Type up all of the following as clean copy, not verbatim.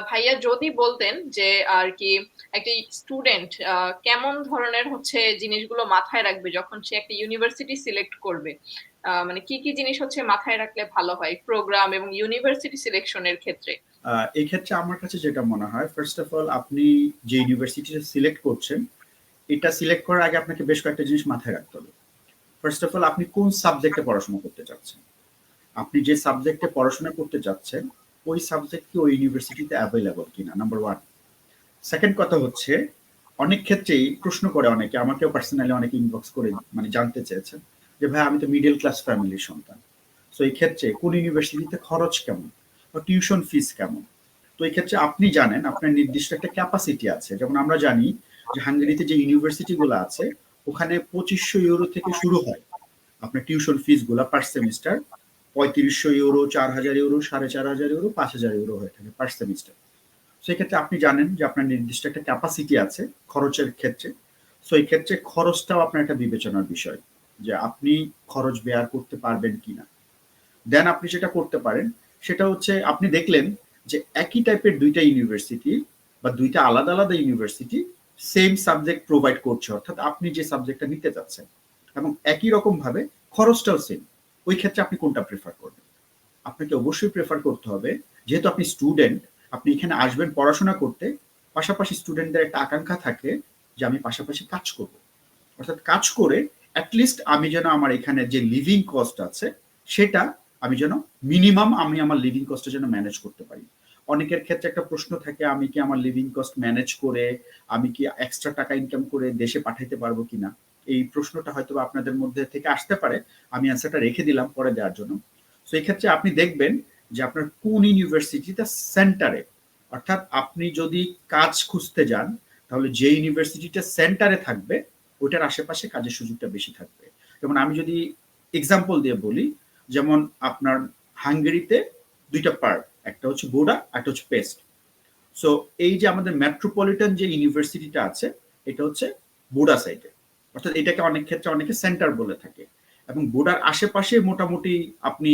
ভাইয়া যদি বলতেন যে আর কি একটা স্টুডেন্ট কেমন ধরনের হচ্ছে জিনিসগুলো মাথায় রাখবে যখন সে একটা ইউনিভার্সিটি সিলেক্ট করবে, মানে কি কি জিনিস হচ্ছে মাথায় রাখলে ভালো হয় প্রোগ্রাম এবং ইউনিভার্সিটি সিলেকশনের ক্ষেত্রে? এই ক্ষেত্রে আমার কাছে যেটা মনে হয়, ফার্স্ট অফ অল আপনি যে ইউনিভার্সিটিটা সিলেক্ট করছেন, এটা সিলেক্ট করার আগে আপনাকে বেশ কয়েকটা জিনিস মাথায় রাখতে হবে। ফার্স্ট অফ অল আপনি কোন সাবজেক্টে পড়াশোনা করতে চাচ্ছেন, আপনি যে সাবজেক্টে পড়াশোনা করতে চাচ্ছেন ওই সাবজেক্ট কি ওই ইউনিভার্সিটিতে অ্যাভেলেবল কিনা, নাম্বার ওয়ান। সেকেন্ড কথা হচ্ছে, অনেক ক্ষেত্রেই প্রশ্ন করে অনেকে, আমাকেও পার্সোনালি অনেকে ইনবক্স করে মানে জানতে চেয়েছেন যে ভাই আমি তো মিডল ক্লাস ফ্যামিলির সন্তান, তো এই ক্ষেত্রে কোন ইউনিভার্সিটিতে খরচ কেমন বা টিউশন ফিস কেমন। তো এই ক্ষেত্রে আপনি জানেন আপনার নির্দিষ্ট একটা ক্যাপাসিটি আছে, যেমন আমরা জানি যে হাঙ্গেরিতে যে ইউনিভার্সিটিগুলো আছে ওখানে 2500 ইউরো থেকে শুরু হয় আপনার টিউশন ফিস গুলা পার semester. 3500 euro, 4000 euro, 4500 euro, 5000 euro হয়ে থাকে পার সেমিস্টার। সেক্ষেত্রে আপনি জানেন যে আপনার নির্দিষ্ট একটা ক্যাপাসিটি আছে খরচের ক্ষেত্রে। সো এই ক্ষেত্রে খরচটাও আপনার একটা বিবেচনার বিষয়, যে আপনি খরচ বেয়ার করতে পারবেন কিনা। দেন আপনি যেটা করতে পারেন সেটা হচ্ছে, আপনি দেখলেন যে একই টাইপের দুইটা ইউনিভার্সিটি বা দুইটা আলাদা আলাদা ইউনিভার্সিটি সেম সাবজেক্ট প্রোভাইড করছে, অর্থাৎ আপনি যে সাবজেক্টটা নিতে চাচ্ছেন এবং একই রকম ভাবে খরচটাও সেম। ওই ক্ষেত্রে আপনি কোনটা প্রেফার করবেন? আপনাকে অবশ্যই প্রেফার করতে হবে, যেহেতু আপনি স্টুডেন্ট, আপনি এখানে আসবেন পড়াশোনা করতে, পাশাপাশি স্টুডেন্টদের একটা আকাঙ্ক্ষা থাকে যে আমি পাশাপাশি কাজ করব, অর্থাৎ কাজ করে অ্যাটলিস্ট আমি যেন আমার এখানে যে লিভিং কস্ট আছে সেটা আমি যেন মিনিমাম আমি আমার লিভিং কস্টে যেন ম্যানেজ করতে পারি। অনেকের ক্ষেত্রে একটা প্রশ্ন থাকে, আমি কি আমার লিভিং কস্ট ম্যানেজ করে আমি কি এক্সট্রা টাকা ইনকাম করে দেশে পাঠাইতে পারবো কিনা। এই প্রশ্নটা হয়তো আপনাদের মধ্যে থেকে আসতে পারে, আমি অ্যান্সারটা রেখে দিলাম পরে দেওয়ার জন্য। তো এই ক্ষেত্রে আপনি দেখবেন যে আপনার কোন ইউনিভার্সিটিটা সেন্টারে, অর্থাৎ আপনি যদি কাজ খুঁজতে যান তাহলে যে ইউনিভার্সিটিটা সেন্টারে থাকবে ওটার আশেপাশে কাজের সুযোগটা বেশি থাকবে। যেমন আমি যদি এক্সাম্পল দিয়ে বলি, যেমন আপনার হাঙ্গেরিতে দুইটা পার্ট, একটা হচ্ছে বোডা, একটা হচ্ছে পেস্ট। সো এই যে আমাদের মেট্রোপলিটন যে ইউনিভার্সিটিটা আছে এটা হচ্ছে বোডা সাইডে, অর্থাৎ এটাকে অনেক ক্ষেত্রে অনেকে সেন্টার বলে থাকে। এবং বোডার আশেপাশে মোটামুটি আপনি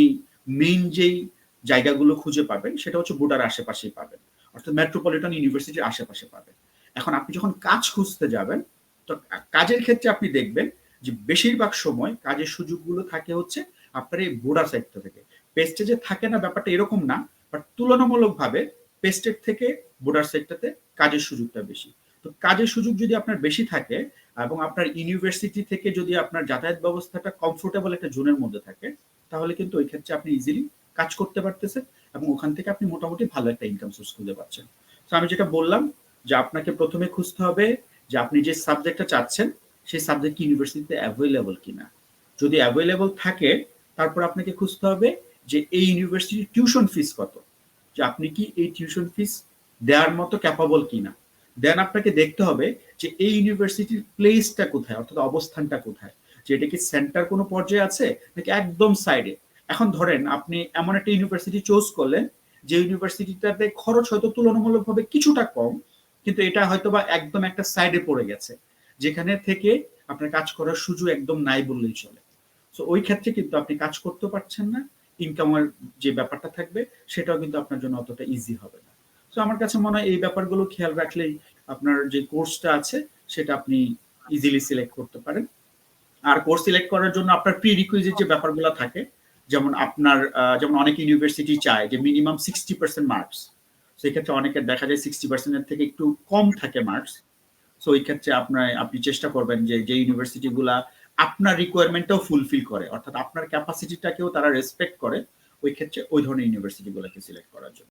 মেইন যেই জায়গাগুলো খুঁজে পাবেন সেটা হচ্ছে বোডার আশেপাশেই পাবেন, অর্থাৎ মেট্রোপলিটন ইউনিভার্সিটির আশেপাশে পাবেন। এখন আপনি যখন কাজ খুঁজতে যাবেন, তো কাজের ক্ষেত্রে আপনি দেখবেন যে বেশিরভাগ সময় কাজের সুযোগগুলো থাকে হচ্ছে আপনার এই বোডা সাইডটা থেকে। পেস্টে যে থাকে না ব্যাপারটা এরকম না, বাট তুলনামূলকভাবে পেস্টের থেকে বোর্ডার সেক্টরতে কাজের সুযোগটা বেশি। তো কাজের সুযোগ যদি আপনার বেশি থাকে এবং আপনার ইউনিভার্সিটি থেকে যদি আপনার যাতায়াত ব্যবস্থাটা কমফোর্টেবল একটা জোনের মধ্যে থাকে, তাহলে কিন্তু ওই ক্ষেত্রে আপনি ইজিলি কাজ করতে পারতেছেন এবং ওখান থেকে আপনি মোটামুটি ভালো একটা ইনকাম সোর্স খুঁজে পাচ্ছেন। তো আমি যেটা বললাম যে আপনাকে প্রথমে খুঁজতে হবে যে আপনি যে সাবজেক্টটা চাচ্ছেন সেই সাবজেক্ট ইউনিভার্সিটিতে অ্যাভেলেবল কিনা। যদি অ্যাভেলেবল থাকে তারপর আপনাকে খুঁজতে হবে যে এই ইউনিভার্সিটির টিউশন ফিস কত, যে আপনি কি এই টিউশন ফিস দেওয়ার মতো ক্যাপাবল কিনা। দেন আপনাকে দেখতে হবে যে এই ইউনিভার্সিটির প্লেসটা কোথায়, অর্থাৎ অবস্থানটা কোথায়, যে এটা কি সেন্টার কোনো পর্যায়ে আছে নাকি একদম সাইডে। এখন ধরেন আপনি এমন একটা ইউনিভার্সিটি চুজ করলেন যে ইউনিভার্সিটিটাতে খরচ হয়তো তুলনামূলকভাবে কিছুটা কম, কিন্তু এটা হয়তো বা একদম একটা সাইডে পড়ে গেছে, যেখানে থেকে আপনার কাজ করার সুযোগ একদম নাই বললেই চলে। সো ওই ক্ষেত্রে কিন্তু আপনি কাজ করতে পারছেন না, ইনকামের যে ব্যাপারটা থাকবে সেটাও কিন্তু আপনার জন্য অতটা ইজি হবে না। তো আমার কাছে মনে হয় এই ব্যাপারগুলো খেয়াল রাখলেই আপনার যে কোর্সটা আছে সেটা আপনি ইজিলি সিলেক্ট করতে পারেন। আর কোর্স সিলেক্ট করার জন্য আপনার প্রি রিকুইজিট যে ব্যাপারগুলো থাকে, যেমন আপনার যেমন অনেক ইউনিভার্সিটি চায় যে মিনিমাম 60% মার্কস। সেই ক্ষেত্রে অনেকের দেখা যায় 60%-এর থেকে একটু কম থাকে মার্কস। সো এই ক্ষেত্রে আপনি চেষ্টা করবেন যে যে ইউনিভার্সিটি গুলা আপনার রিকোয়ারমেন্টটাও ফুলফিল করে, অর্থাৎ আপনার ক্যাপাসিটিটাকেও তারা রেসপেক্ট করে, ওই ক্ষেত্রে ওই ধরনের ইউনিভার্সিটি গুলোকে সিলেক্ট করার জন্য।